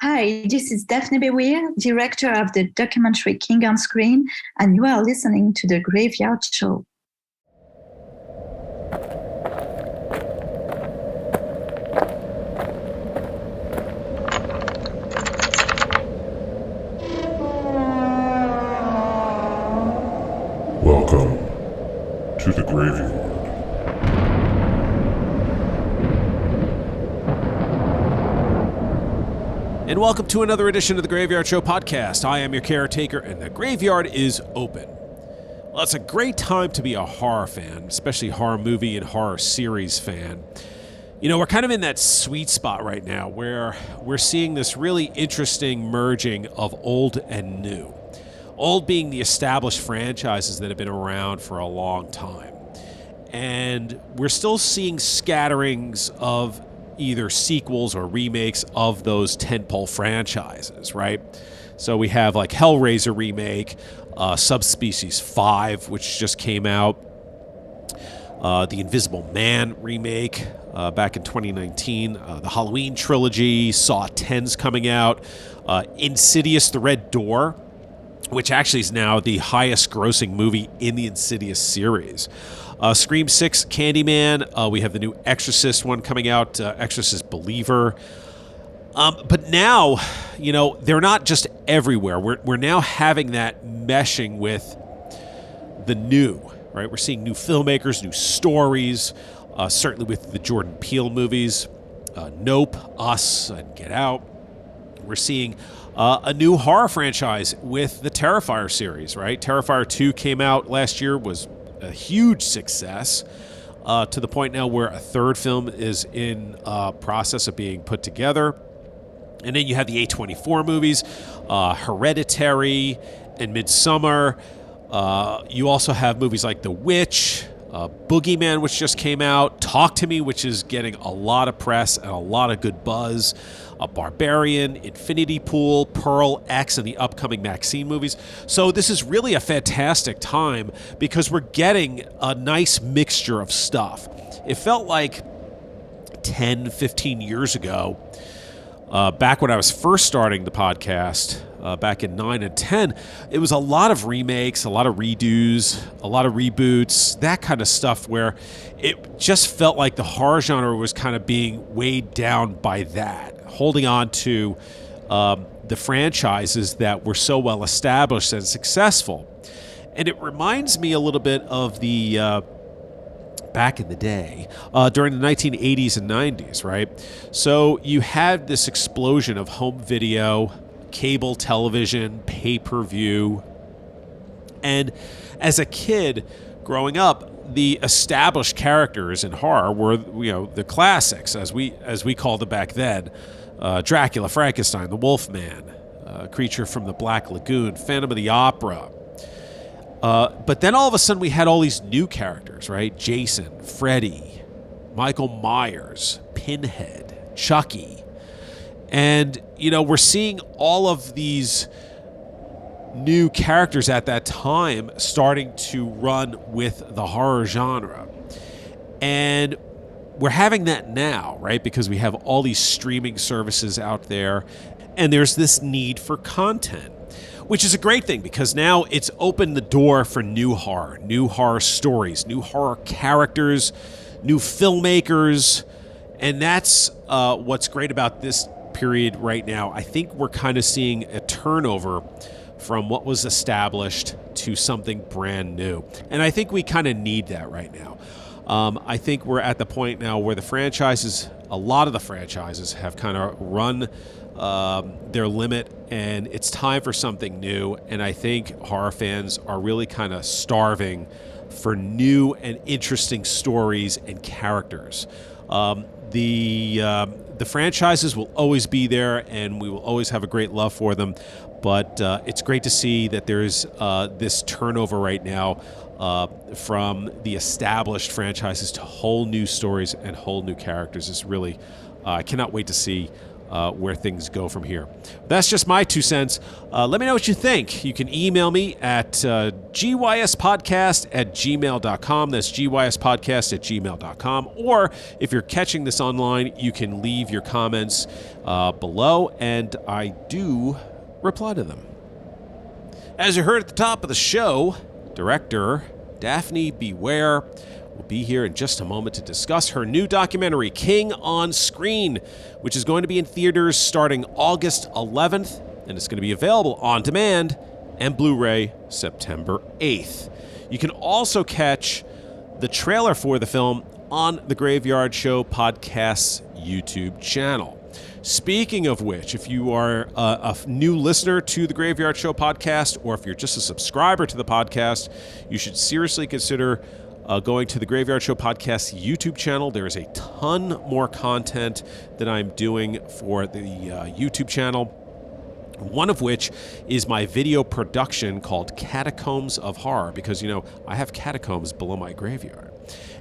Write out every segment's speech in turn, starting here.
Hi, this is Daphne Baiwir, director of the documentary King on Screen, and you are listening to The Graveyard Show. Welcome to the Graveyard. And welcome to another edition of the Graveyard Show podcast. I am your caretaker, and the graveyard is open. Well, it's a great time to be a horror fan, especially horror movie and horror series fan. You know, we're kind of in that sweet spot right now where we're seeing this really interesting merging of old and new. Old being the established franchises that have been around for a long time. And we're still seeing scatterings of either sequels or remakes of those tentpole franchises, right? So we have like Hellraiser remake, Subspecies 5, which just came out, The Invisible Man remake back in 2019, the Halloween trilogy, Saw 10's coming out, Insidious: The Red Door, which actually is now the highest grossing movie in the Insidious series. Scream 6, Candyman. We have the new Exorcist one coming out, Exorcist Believer. But now, you know, they're not just everywhere. We're now having that meshing with the new, right? We're seeing new filmmakers, new stories, certainly with the Jordan Peele movies, Nope, Us, and Get Out. We're seeing a new horror franchise with the Terrifier series, right? Terrifier 2 came out last year, was a huge success, to the point now where a third film is in process of being put together. And then you have the A24 movies, Hereditary and Midsommar. You also have movies like The Witch, Boogeyman, which just came out, Talk to Me, which is getting a lot of press and a lot of good buzz, Barbarian, Infinity Pool, Pearl, X, and the upcoming Maxine movies. So this is really a fantastic time because we're getting a nice mixture of stuff. It felt like 10, 15 years ago, back when I was first starting the podcast, back in 9 and 10, it was a lot of remakes, a lot of redos, a lot of reboots, that kind of stuff where it just felt like the horror genre was kind of being weighed down by that, holding on to the franchises that were so well established and successful. And it reminds me a little bit of the back in the day, during the 1980s and 90s, right? So you had this explosion of home video, cable television, pay-per-view. And as a kid growing up, the established characters in horror were, you know, the classics, as we called it back then. Dracula, Frankenstein, the Wolfman, Creature from the Black Lagoon, Phantom of the Opera. But then all of a sudden we had all these new characters, right? Jason, Freddy, Michael Myers, Pinhead, Chucky. And, you know, we're seeing all of these new characters at that time starting to run with the horror genre. And we're having that now, right? Because we have all these streaming services out there, and there's this need for content, which is a great thing because now it's opened the door for new horror stories, new horror characters, new filmmakers, and that's what's great about this period right now. I think we're kind of seeing a turnover from what was established to something brand new, and I think we kind of need that right now. I think we're at the point now where a lot of the franchises have kind of run their limit, and it's time for something new. And I think horror fans are really kind of starving for new and interesting stories and characters. The franchises will always be there, and we will always have a great love for them. But it's great to see that there's this turnover right now from the established franchises to whole new stories and whole new characters. Is really, I cannot wait to see where things go from here. That's just my 2 cents. Let me know what you think. You can email me at gyspodcast@gmail.com. That's gyspodcast@gmail.com. Or if you're catching this online, you can leave your comments below, and I do reply to them. As you heard at the top of the show, director Daphne Baiwir will be here in just a moment to discuss her new documentary, King on Screen, which is going to be in theaters starting August 11th, and it's going to be available on demand and Blu-ray September 8th. You can also catch the trailer for the film on the Graveyard Show Podcast's YouTube channel. Speaking of which, if you are a new listener to the Graveyard Show podcast, or if you're just a subscriber to the podcast, you should seriously consider going to the Graveyard Show Podcast's YouTube channel. There is a ton more content that I'm doing for the YouTube channel, one of which is my video production called Catacombs of Horror, because, I have catacombs below my graveyard.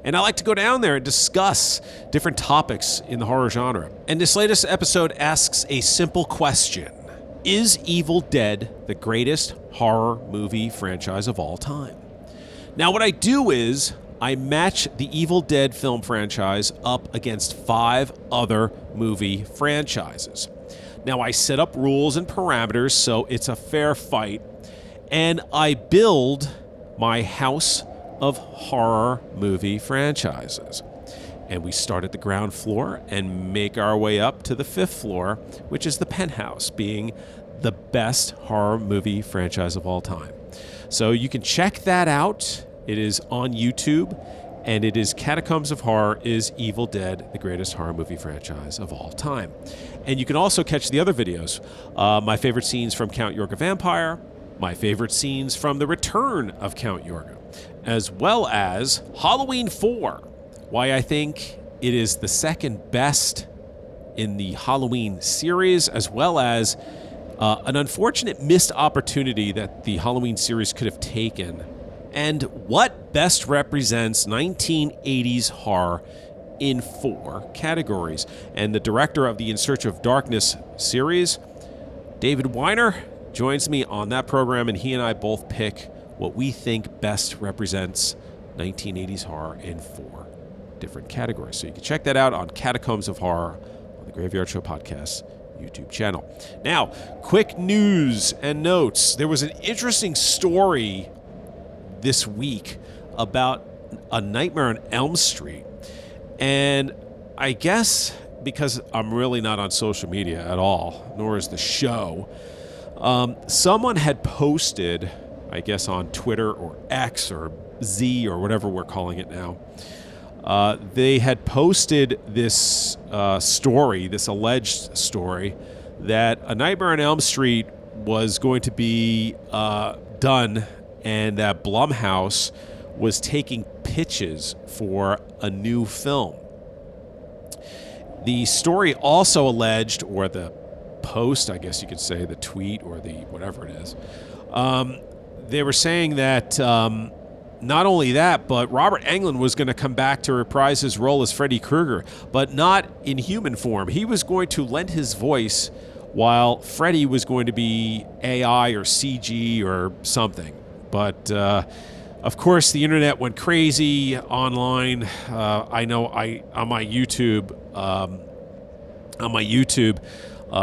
And I like to go down there and discuss different topics in the horror genre. And this latest episode asks a simple question. Is Evil Dead the greatest horror movie franchise of all time? Now, what I do is I match the Evil Dead film franchise up against 5 other movie franchises. Now, I set up rules and parameters so it's a fair fight, and I build my house of horror movie franchises. And we start at the ground floor and make our way up to the 5th floor, which is the penthouse, being the best horror movie franchise of all time. So you can check that out. It is on YouTube, and it is Catacombs of Horror, Is Evil Dead the greatest horror movie franchise of all time? And you can also catch the other videos. My favorite scenes from Count Yorga Vampire, my favorite scenes from The Return of Count Yorga, as well as Halloween 4, why I think it is the second best in the Halloween series, as well as an unfortunate missed opportunity that the Halloween series could have taken, and what best represents 1980s horror in 4 categories. And the director of the In Search of Darkness series, David Weiner, joins me on that program, and he and I both pick what we think best represents 1980s horror in 4 different categories. So you can check that out on Catacombs of Horror on the Graveyard Show Podcast YouTube channel. Now, quick news and notes. There was an interesting story this week about A Nightmare on Elm Street. And I guess because I'm really not on social media at all, nor is the show, someone had posted, I guess on Twitter or X or Z or whatever we're calling it now, they had posted this story, this alleged story, that A Nightmare on Elm Street was going to be done, and that Blumhouse was taking pitches for a new film. The story also alleged, or the post, I guess you could say, the tweet or the whatever it is, they were saying that not only that, but Robert Englund was going to come back to reprise his role as Freddy Krueger, but not in human form. He was going to lend his voice, while Freddy was going to be AI or CG or something. But of course, the internet went crazy online. I know on my YouTube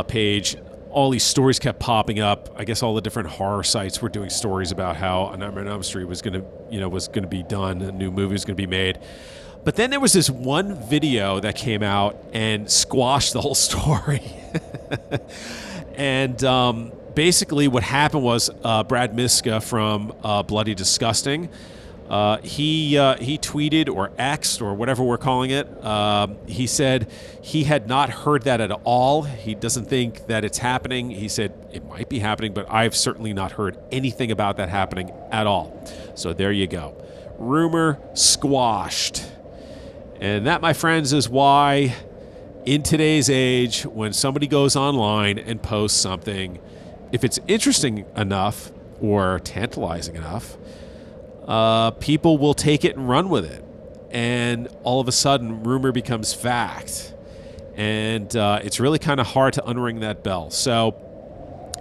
page, all these stories kept popping up. I guess all the different horror sites were doing stories about how A Nightmare on Elm Street was going to be done, a new movie was going to be made. But then there was this one video that came out and squashed the whole story. And basically what happened was Brad Miska from Bloody Disgusting, he tweeted or X'd or whatever we're calling it. He said he had not heard that at all. He doesn't think that it's happening. He said it might be happening, but I've certainly not heard anything about that happening at all. So there you go. Rumor squashed. And that, my friends, is why in today's age, when somebody goes online and posts something, if it's interesting enough or tantalizing enough, people will take it and run with it. And all of a sudden, rumor becomes fact. and it's really kind of hard to unring that bell. So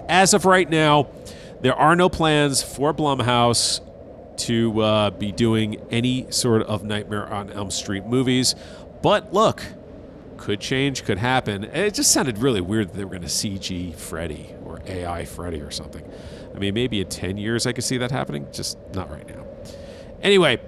as of right now, there are no plans for Blumhouse to be doing any sort of Nightmare on Elm Street movies. But look, could change, could happen. And it just sounded really weird that they were going to CG Freddy or AI Freddy or something. I mean, maybe in 10 years I could see that happening, just not right now. Anyway,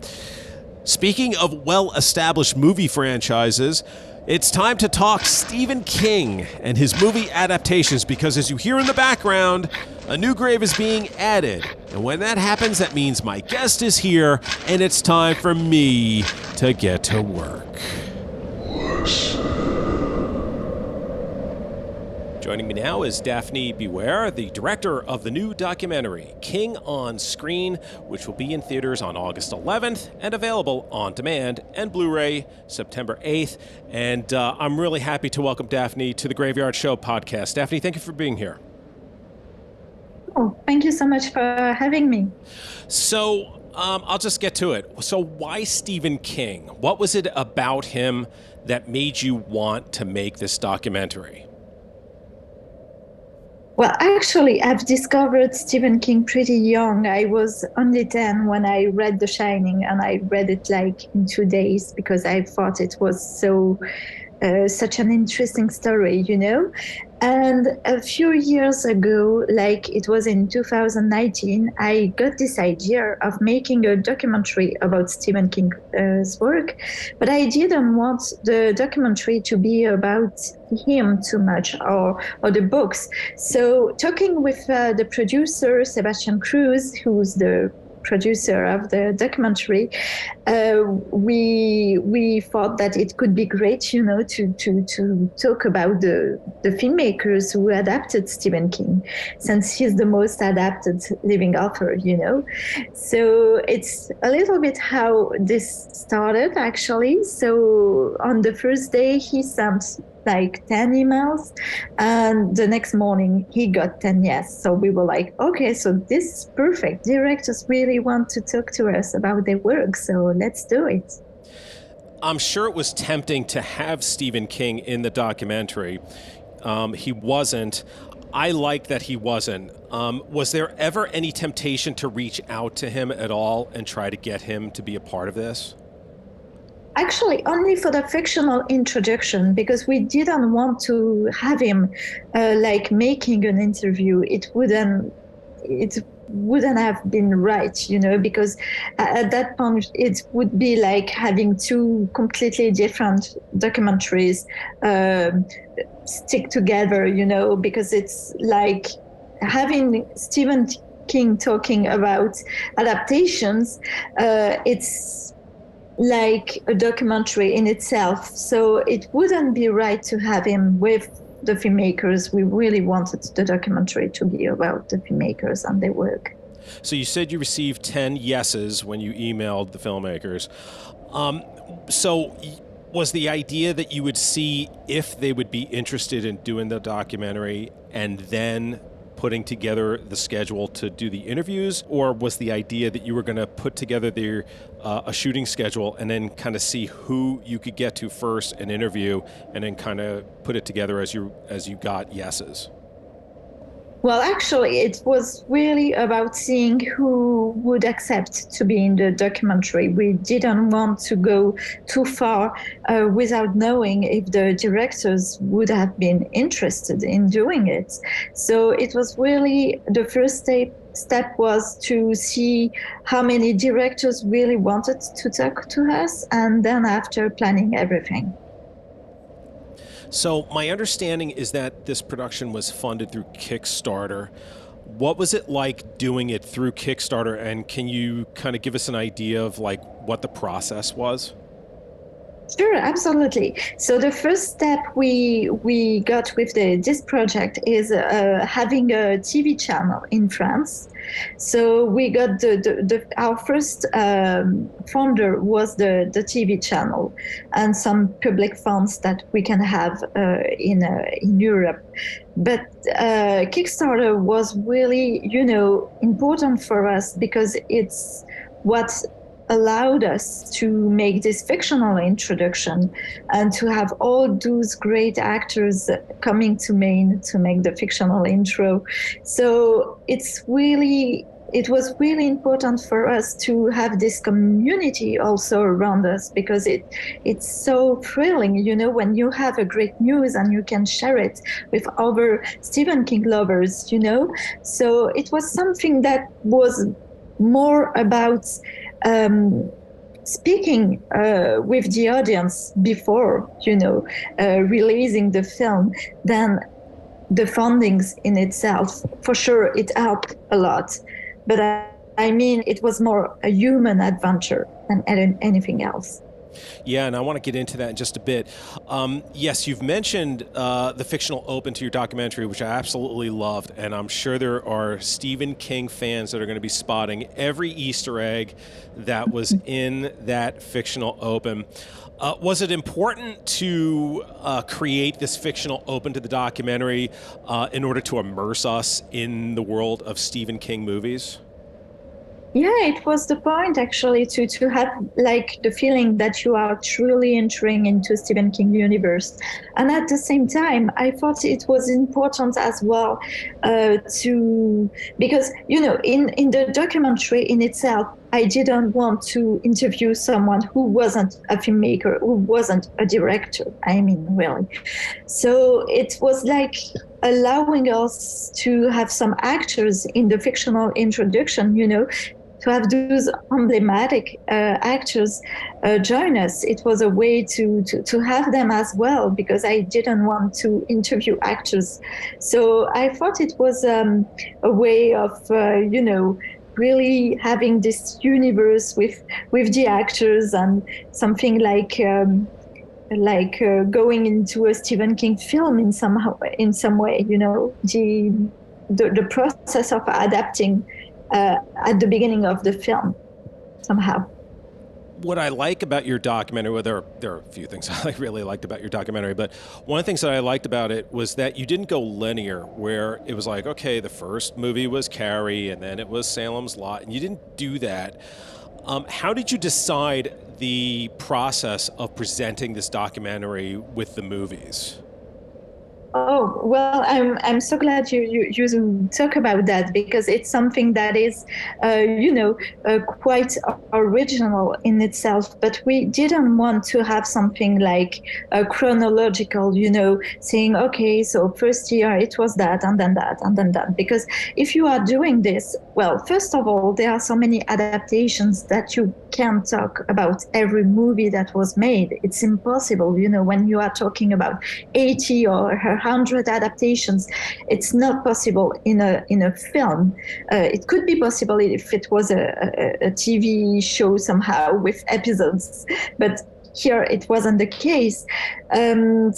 speaking of well-established movie franchises, it's time to talk Stephen King and his movie adaptations, because as you hear in the background, a new grave is being added. And when that happens, that means my guest is here, and it's time for me to get to work. Joining me now is Daphne Baiwir, the director of the new documentary, King on Screen, which will be in theaters on August 11th and available on demand and Blu-ray September 8th. And I'm really happy to welcome Daphne to the Graveyard Show podcast. Daphne, thank you for being here. Oh, thank you so much for having me. So I'll just get to it. So why Stephen King? What was it about him that made you want to make this documentary? Well, actually, I've discovered Stephen King pretty young. I was only 10 when I read The Shining, and I read it like in 2 days because I thought it was such an interesting story, you know? And a few years ago, like it was in 2019, I got this idea of making a documentary about Stephen King's work, but I didn't want the documentary to be about him too much or the books. So talking with the producer, Sebastian Cruz, who's the producer of the documentary, we thought that it could be great, you know, to talk about the filmmakers who adapted Stephen King, since he's the most adapted living author, you know. So it's a little bit how this started, actually. So on the first day, he sent like 10 emails, and the next morning he got 10 yes. So we were like, okay, so this is perfect. Directors really want to talk to us about their work, so let's do it. I'm sure it was tempting to have Stephen King in the documentary. He wasn't. I like that he wasn't. Was there ever any temptation to reach out to him at all and try to get him to be a part of this? Actually, only for the fictional introduction, because we didn't want to have him like making an interview. It wouldn't have been right, you know, because at that point it would be like having two completely different documentaries stick together, you know, because it's like having Stephen King talking about adaptations. It's like a documentary in itself. So it wouldn't be right to have him with the filmmakers. We really wanted the documentary to be about the filmmakers and their work. So you said you received 10 yeses when you emailed the filmmakers. So was the idea that you would see if they would be interested in doing the documentary and then putting together the schedule to do the interviews, or was the idea that you were going to put together a shooting schedule and then kind of see who you could get to first and interview, and then kind of put it together as you got yeses? Well, actually, it was really about seeing who would accept to be in the documentary. We didn't want to go too far without knowing if the directors would have been interested in doing it. So it was really the first step was to see how many directors really wanted to talk to us, and then after planning everything. So my understanding is that this production was funded through Kickstarter. What was it like doing it through Kickstarter, and can you kind of give us an idea of like what the process was? Sure, absolutely. So the first step we got with this project is having a TV channel in France. So we got our first funder was the TV channel and some public funds that we can have in Europe. But Kickstarter was really, you know, important for us because it's what allowed us to make this fictional introduction and to have all those great actors coming to Maine to make the fictional intro. So it was really important for us to have this community also around us, because it's so thrilling, when you have a great news and you can share it with other Stephen King lovers, So it was something that was more about speaking with the audience before, releasing the film than the fundings in itself. For sure, it helped a lot. But I mean, it was more a human adventure than anything else. Yeah, and I want to get into that in just a bit. Yes, you've mentioned the fictional open to your documentary, which I absolutely loved, and I'm sure there are Stephen King fans that are going to be spotting every Easter egg that was in that fictional open. Was it important to create this fictional open to the documentary in order to immerse us in the world of Stephen King movies? Yeah, it was the point actually to have like the feeling that you are truly entering into Stephen King universe. And at the same time, I thought it was important as well because, in the documentary in itself, I didn't want to interview someone who wasn't a filmmaker, who wasn't a director. I mean, really. So it was like allowing us to have some actors in the fictional introduction, to have those emblematic actors join us. It was a way to have them as well, because I didn't want to interview actors. So I thought it was a way of, really having this universe with the actors, and something like going into a Stephen King film in some way, the process of adapting at the beginning of the film somehow. What I like about your documentary, well, there are a few things I really liked about your documentary, but one of the things that I liked about it was that you didn't go linear, where it was like, okay, the first movie was Carrie, and then it was Salem's Lot, and you didn't do that. How did you decide the process of presenting this documentary with the movies? Oh, well, I'm so glad you talk about that, because it's something that is, quite original in itself. But we didn't want to have something like chronological, saying, okay, so first year it was that, and then that, and then that. Because if you are doing this, well, first of all, there are so many adaptations that you can't talk about every movie that was made. It's impossible, when you are talking about 80 or 100 adaptations. It's not possible in a film. It could be possible if it was a TV show somehow with episodes, but here it wasn't the case. And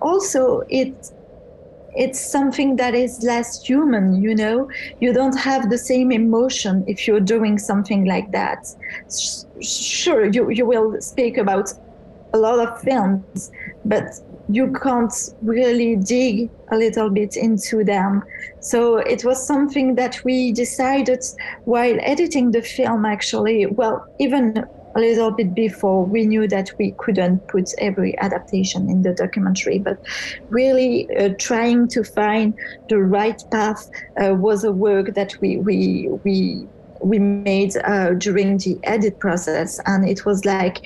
also it's something that is less human, You don't have the same emotion if you're doing something like that. Sure, you will speak about a lot of films, but you can't really dig a little bit into them. So it was something that we decided while editing the film, actually. Well, even a little bit before, we knew that we couldn't put every adaptation in the documentary, but really trying to find the right path was a work that we made during the edit process. And it was like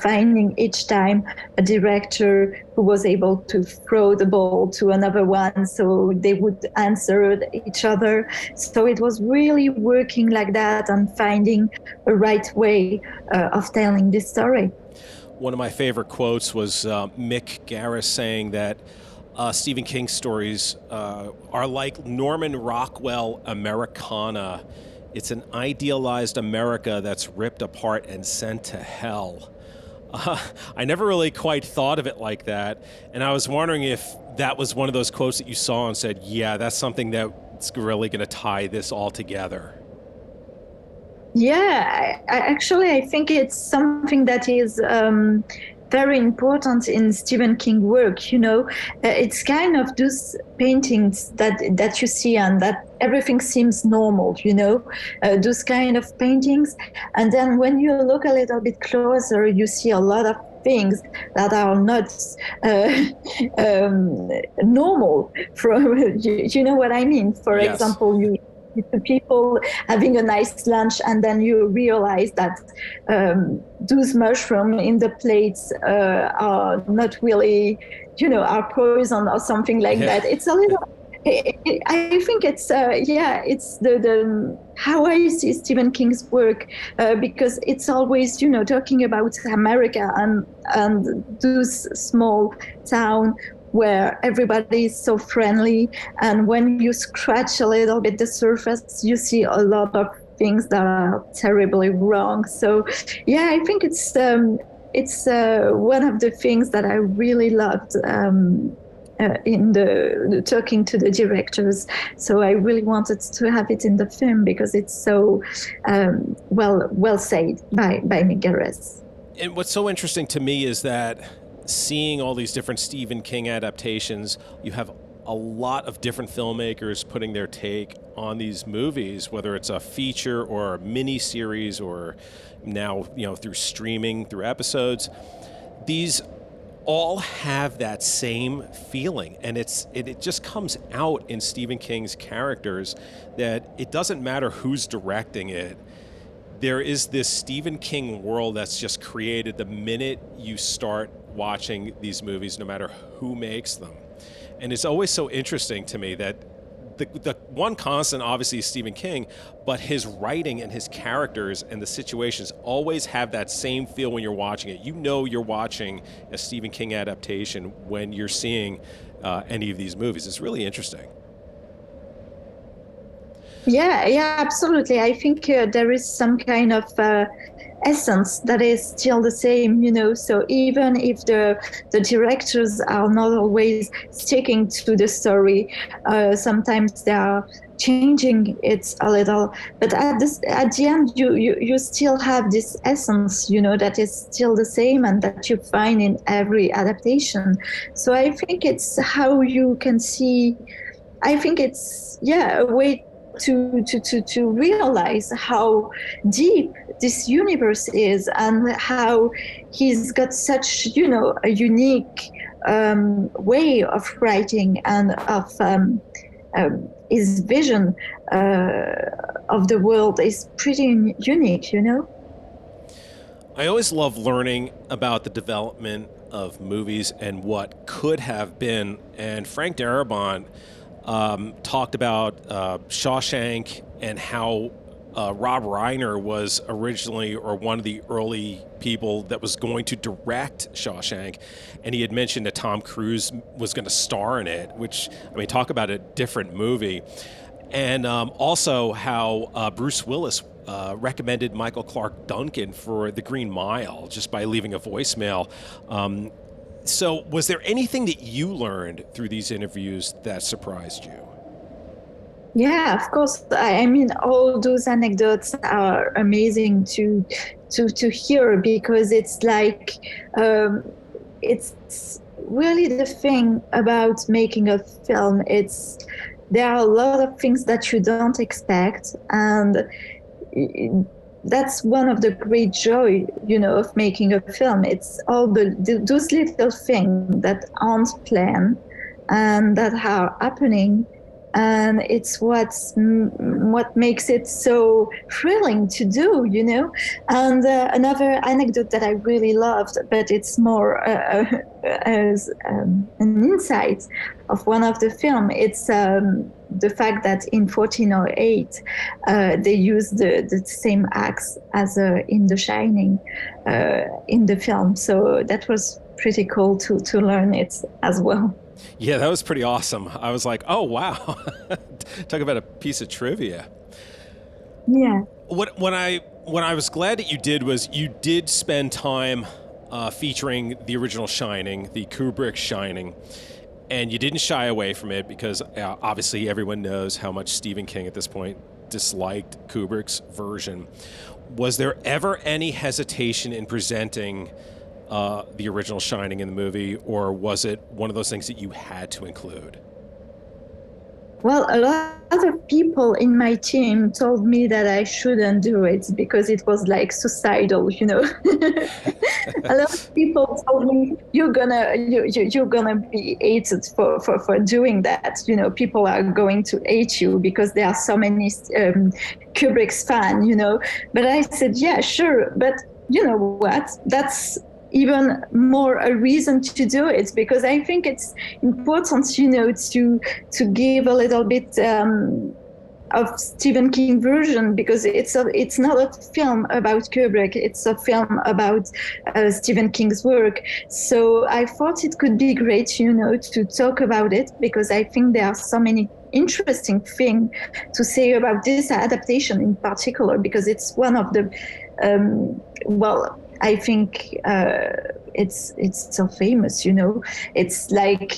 finding each time a director who was able to throw the ball to another one, so they would answer each other. So it was really working like that and finding a right way of telling this story. One of my favorite quotes was Mick Garris saying that Stephen King stories are like Norman Rockwell Americana. It's an idealized America that's ripped apart and sent to hell. I never really quite thought of it like that. And I was wondering if that was one of those quotes that you saw and said, yeah, that's something that's really going to tie this all together. Yeah, I think it's something that is very important in Stephen King work. It's kind of those paintings that you see and that everything seems normal. Those kind of paintings, and then when you look a little bit closer, you see a lot of things that are not normal. From you know what I mean? For Yes. example, you people having a nice lunch, and then you realize that those mushrooms in the plates are not really, are poison or something like that. It's a little. I think it's it's the how I see Stephen King's work, because it's always talking about America and those small town where everybody is so friendly, and when you scratch a little bit the surface, you see a lot of things that are terribly wrong. So I think it's one of the things that I really loved in the talking to the directors. So I really wanted to have it in the film because it's so well said by Migueles. And what's so interesting to me is that seeing all these different Stephen King adaptations, you have a lot of different filmmakers putting their take on these movies, whether it's a feature or a mini series or now, through streaming, through episodes. These all have that same feeling, and it just comes out in Stephen King's characters that it doesn't matter who's directing it. There is this Stephen King world that's just created the minute you start watching these movies, no matter who makes them. And it's always so interesting to me that the one constant obviously is Stephen King, but his writing and his characters and the situations always have that same feel when you're watching it. You're watching a Stephen King adaptation when you're seeing any of these movies. It's really interesting. Yeah, absolutely. I think there is some kind of essence that is still the same, so even if the directors are not always sticking to the story, sometimes they are changing it a little, but at the end you still have this essence, that is still the same and that you find in every adaptation. So I think it's how you can see, I think it's a way to realize how deep this universe is and how he's got such a unique way of writing and of his vision of the world is pretty unique. I always love learning about the development of movies and what could have been, and Frank Darabont talked about Shawshank and how Rob Reiner was originally, or one of the early people that was going to direct Shawshank, and he had mentioned that Tom Cruise was going to star in it, which, talk about a different movie. And also how Bruce Willis recommended Michael Clarke Duncan for The Green Mile just by leaving a voicemail. So was there anything that you learned through these interviews that surprised you? Yeah, of course. All those anecdotes are amazing to hear, because it's like it's really the thing about making a film. There are a lot of things that you don't expect, and that's one of the great joy, of making a film. It's all those little things that aren't planned and that are happening. And it's what makes it so thrilling to do, And another anecdote that I really loved, but it's more as an insight of one of the film. It's the fact that in 1408 they used the same axe as in The Shining in the film. So that was pretty cool to learn it as well. Yeah, that was pretty awesome. I was like, oh, wow. Talk about a piece of trivia. Yeah. What I was glad that you did was you did spend time featuring the original Shining, the Kubrick Shining, and you didn't shy away from it because obviously everyone knows how much Stephen King at this point disliked Kubrick's version. Was there ever any hesitation in presenting the original Shining in the movie, or was it one of those things that you had to include? Well, a lot of people in my team told me that I shouldn't do it because it was like suicidal, you know. A lot of people told me you're gonna be hated for doing that. You know, people are going to hate you because there are so many Kubrick's fan, you know. But I said, yeah, sure, but you know what? That's even more a reason to do it, because I think it's important, you know, to give a little bit of Stephen King version, because it's not a film about Kubrick, it's a film about Stephen King's work. So I thought it could be great, you know, to talk about it, because I think there are so many interesting things to say about this adaptation in particular, because it's one of the well, I think it's so famous, you know. It's like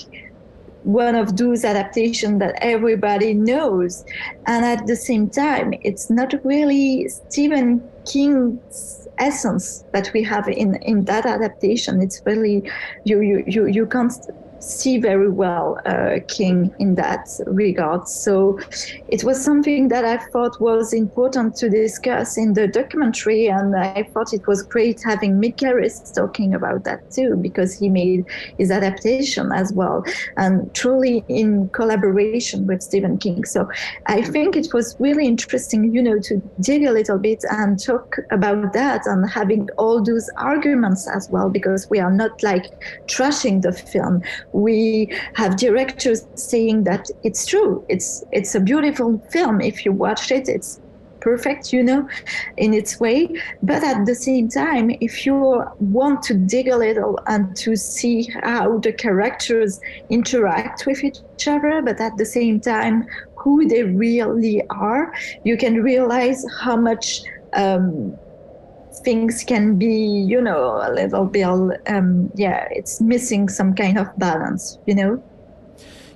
one of those adaptations that everybody knows, and at the same time, it's not really Stephen King's essence that we have in that adaptation. It's really you can't see very well King in that regard. So it was something that I thought was important to discuss in the documentary, and I thought it was great having Mick Garris talking about that too, because he made his adaptation as well, and truly in collaboration with Stephen King. So I think it was really interesting, you know, to dig a little bit and talk about that, and having all those arguments as well, because we are not like trashing the film. We have directors saying that it's true. It's a beautiful film. If you watch it, it's perfect, you know, in its way. But at the same time, if you want to dig a little and to see how the characters interact with each other, but at the same time, who they really are, you can realize how much things can be, you know, a little bit, it's missing some kind of balance, you know?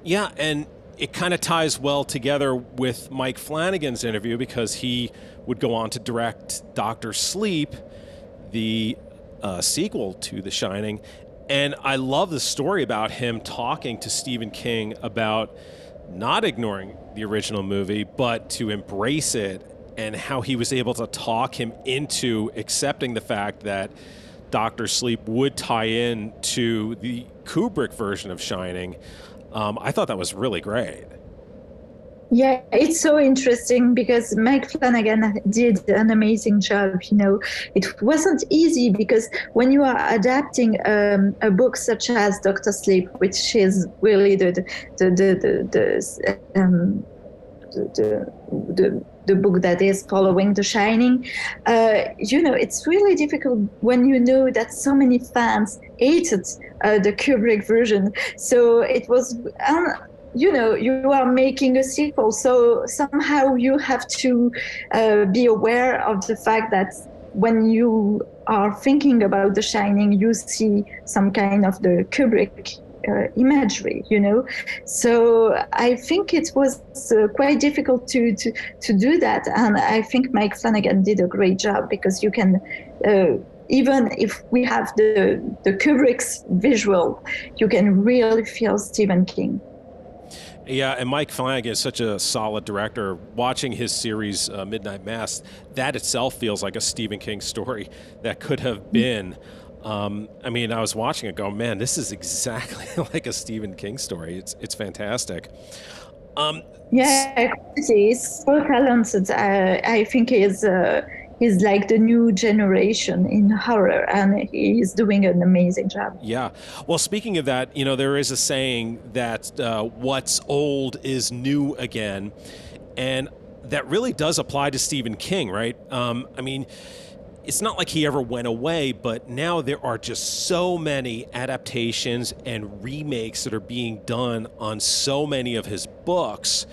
Yeah, and it kind of ties well together with Mike Flanagan's interview, because he would go on to direct Dr. Sleep, the sequel to The Shining. And I love the story about him talking to Stephen King about not ignoring the original movie, but to embrace it, and how he was able to talk him into accepting the fact that Dr. Sleep would tie in to the Kubrick version of Shining. I thought that was really great. Yeah, it's so interesting because Mike Flanagan did an amazing job. You know, it wasn't easy, because when you are adapting a book such as Dr. Sleep, which is really the book that is following The Shining, you know, it's really difficult when you know that so many fans hated the Kubrick version. So it was, you know, you are making a sequel, so somehow you have to be aware of the fact that when you are thinking about The Shining, you see some kind of the Kubrick imagery, you know. So I think it was quite difficult to do that, and I think Mike Flanagan did a great job, because you can even if we have the Kubrick's visual, you can really feel Stephen King. Yeah, and Mike Flanagan is such a solid director. Watching his series Midnight Mass, that itself feels like a Stephen King story that could have been. I mean, I was watching it going, man, this is exactly like a Stephen King story. It's fantastic. Yeah, he's so talented. I think he's like the new generation in horror, and he's doing an amazing job. Yeah. Well, speaking of that, you know, there is a saying that what's old is new again. And that really does apply to Stephen King, right? I mean, it's not like he ever went away, but now there are just so many adaptations and remakes that are being done on so many of his books.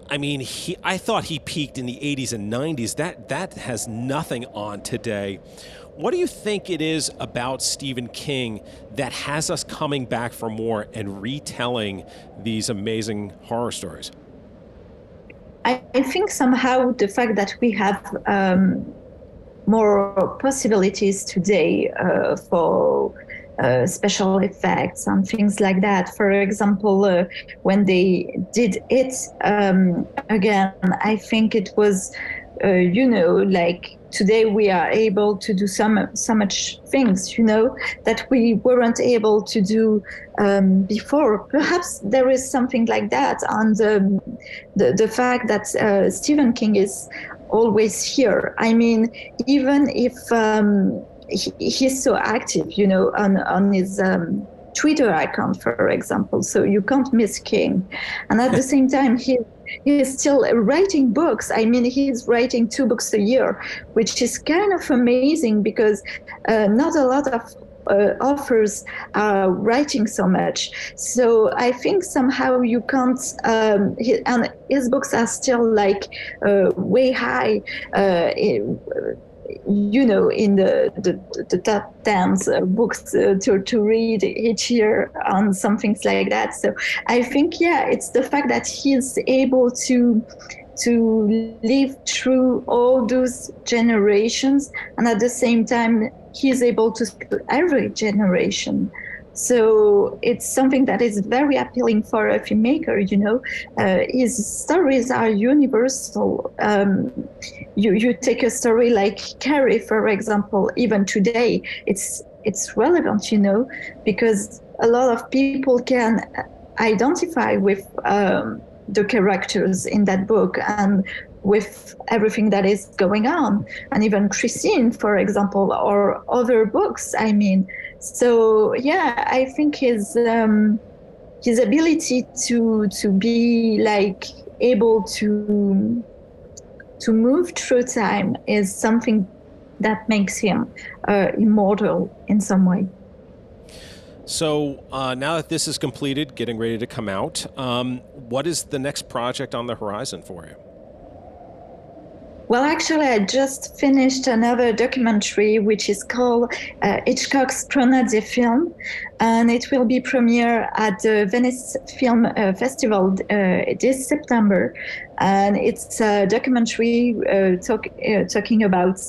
I mean, I thought he peaked in the 80s and 90s. That has nothing on today. What do you think it is about Stephen King that has us coming back for more and retelling these amazing horror stories? I think somehow the fact that we have more possibilities today for special effects and things like that. For example, when they did it again, I think it was, like today we are able to do so much things, that we weren't able to do before. Perhaps there is something like that, and the fact that Stephen King is always here. I mean, even if he's so active, on his Twitter account, for example, so you can't miss King. And at the same time, he's still writing books. I mean, he's writing 2 books a year, which is kind of amazing because not a lot of authors are writing so much. So I think somehow you can't, and his books are still like way high, in the top 10 books to read each year on some things like that. So I think, it's the fact that he's able to live through all those generations, and at the same time he's able to speak to every generation. So it's something that is very appealing for a filmmaker. His stories are universal. You take a story like Carrie, for example, even today, it's relevant, because a lot of people can identify with the characters in that book and with everything that is going on, and even Christine, for example, or other books. I mean, so I think his ability to be like able to move through time is something that makes him immortal in some way. So now that this is completed, getting ready to come out, what is the next project on the horizon for you? Well, actually, I just finished another documentary, which is called Hitchcock's Grenadier film, and it will be premiere at the Venice Film Festival this September. And it's a documentary talking about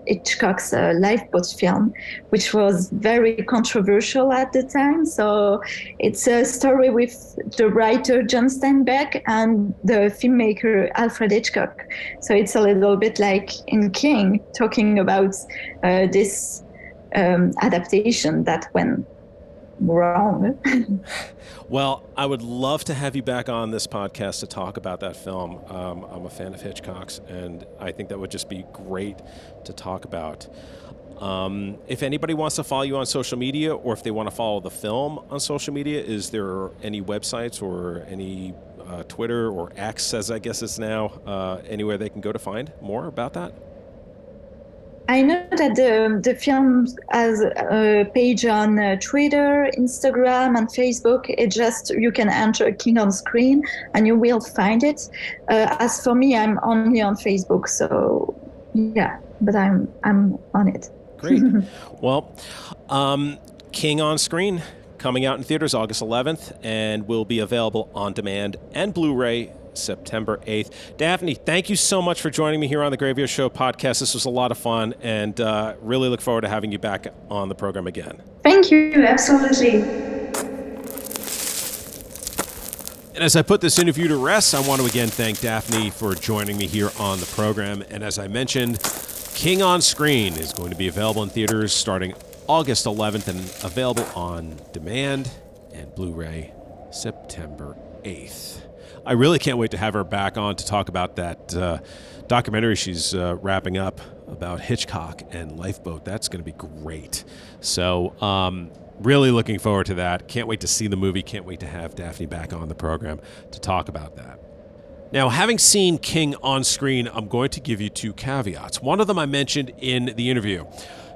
Hitchcock's lifeboat film, which was very controversial at the time. So it's a story with the writer John Steinbeck and the filmmaker Alfred Hitchcock. So it's a little bit like in King, talking about this adaptation that went wrong. Well, I would love to have you back on this podcast to talk about that film. I'm a fan of Hitchcock's, and I think that would just be great to talk about. If anybody wants to follow you on social media, or if they want to follow the film on social media, is there any websites or any Twitter or X, as I guess it's now, anywhere they can go to find more about that? I know that the film has a page on Twitter, Instagram, and Facebook. It just, you can enter King on Screen and you will find it. As for me, I'm only on Facebook, so but I'm on it. Great. Well, King on Screen, coming out in theaters August 11th, and will be available on demand and Blu-ray September 8th. Daphne, thank you so much for joining me here on the Graveyard Show podcast. This was a lot of fun, and really look forward to having you back on the program again. Thank you. Absolutely. And as I put this interview to rest, I want to again thank Daphne for joining me here on the program. And as I mentioned, King on Screen is going to be available in theaters starting August 11th and available on demand and Blu-ray September 8th. I really can't wait to have her back on to talk about that documentary she's wrapping up about Hitchcock and Lifeboat. That's going to be great. So really looking forward to that. Can't wait to see the movie. Can't wait to have Daphne back on the program to talk about that. Now, having seen King on Screen, I'm going to give you 2 caveats. One of them I mentioned in the interview.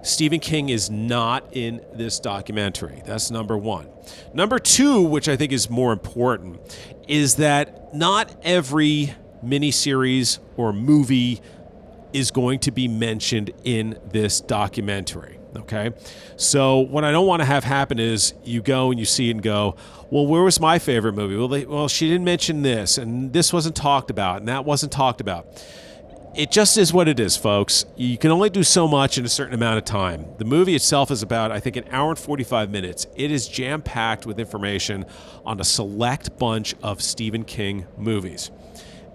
Stephen King is not in this documentary. That's number 1. Number 2, which I think is more important, is that not every miniseries or movie is going to be mentioned in this documentary, okay? So what I don't want to have happen is you go and you see it and go, well, where was my favorite movie? Well, she didn't mention this, and this wasn't talked about, and that wasn't talked about. it just is what it is, folks. You can only do so much in a certain amount of time. The movie itself is about, I think, an hour and 45 minutes. It is jam-packed with information on a select bunch of Stephen King movies.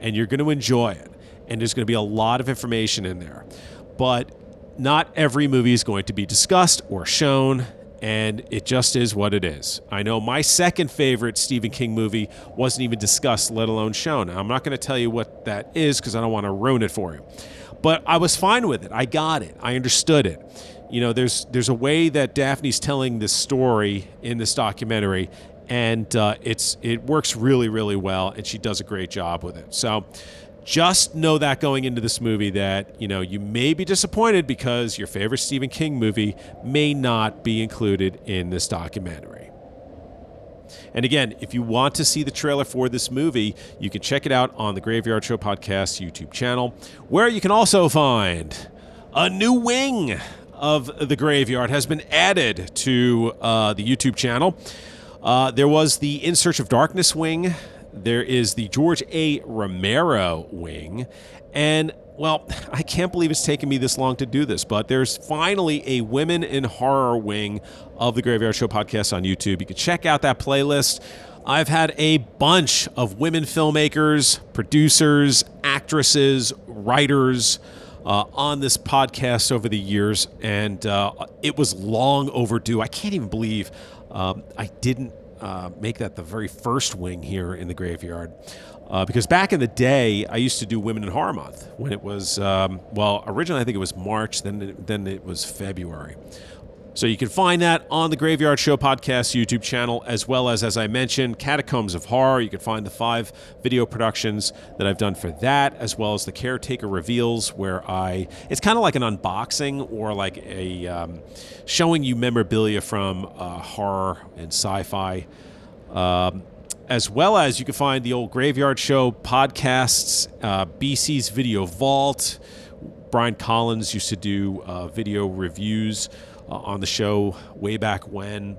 And you're going to enjoy it. And there's going to be a lot of information in there. But not every movie is going to be discussed or shown, and it just is what it is. I know my second favorite Stephen King movie wasn't even discussed, let alone shown. Now, I'm not going to tell you what that is because I don't want to ruin it for you. But I was fine with it. I got it. I understood it. You know, there's a way that Daphne's telling this story in this documentary, and it works really, really well, and she does a great job with it. So just know that going into this movie that, you know, you may be disappointed because your favorite Stephen King movie may not be included in this documentary. And again, if you want to see the trailer for this movie, you can check it out on the Graveyard Show Podcast YouTube channel, where you can also find a new wing of the Graveyard has been added to the YouTube channel. There was the In Search of Darkness wing. There is the George A. Romero wing. And, well, I can't believe it's taken me this long to do this, but there's finally a Women in Horror wing of the Graveyard Show Podcast on YouTube. You can check out that playlist. I've had a bunch of women filmmakers, producers, actresses, writers on this podcast over the years, and it was long overdue. I can't even believe I didn't make that the very first wing here in the Graveyard. Because back in the day, I used to do Women in Horror Month when it was, originally I think it was March, then it was February. So you can find that on the Graveyard Show Podcast YouTube channel, as well as I mentioned, Catacombs of Horror. You can find the 5 video productions that I've done for that, as well as the Caretaker Reveals, where it's kind of like an unboxing or like a showing you memorabilia from horror and sci-fi. As well as you can find the old Graveyard Show podcasts, BC's Video Vault. Brian Collins used to do video reviews on the show way back when.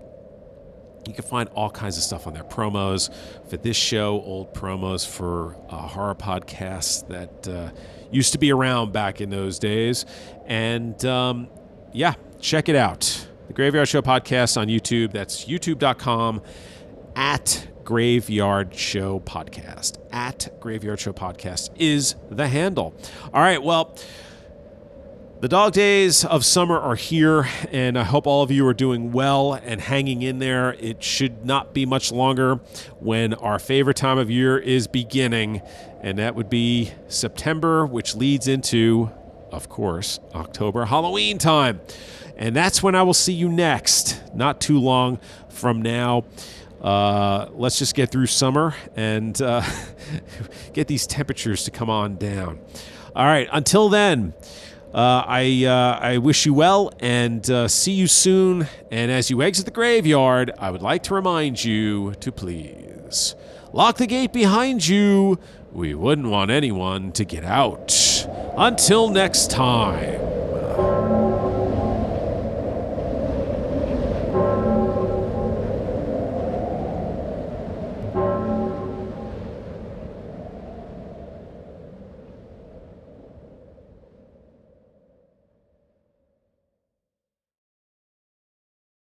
You can find all kinds of stuff on there. Promos for this show, old promos for horror podcasts that used to be around back in those days. And check it out. The Graveyard Show Podcast on YouTube. That's youtube.com @Graveyard Show Podcast. @Graveyard Show Podcast is the handle. All right, well, the dog days of summer are here, and I hope all of you are doing well and hanging in there. It should not be much longer when our favorite time of year is beginning, and that would be September, which leads into, of course, October, Halloween time. And that's when I will see you next, not too long from now. Let's just get through summer and get these temperatures to come on down. All right, until then, I wish you well and see you soon. And as you exit the graveyard, I would like to remind you to please lock the gate behind you. We wouldn't want anyone to get out. Until next time.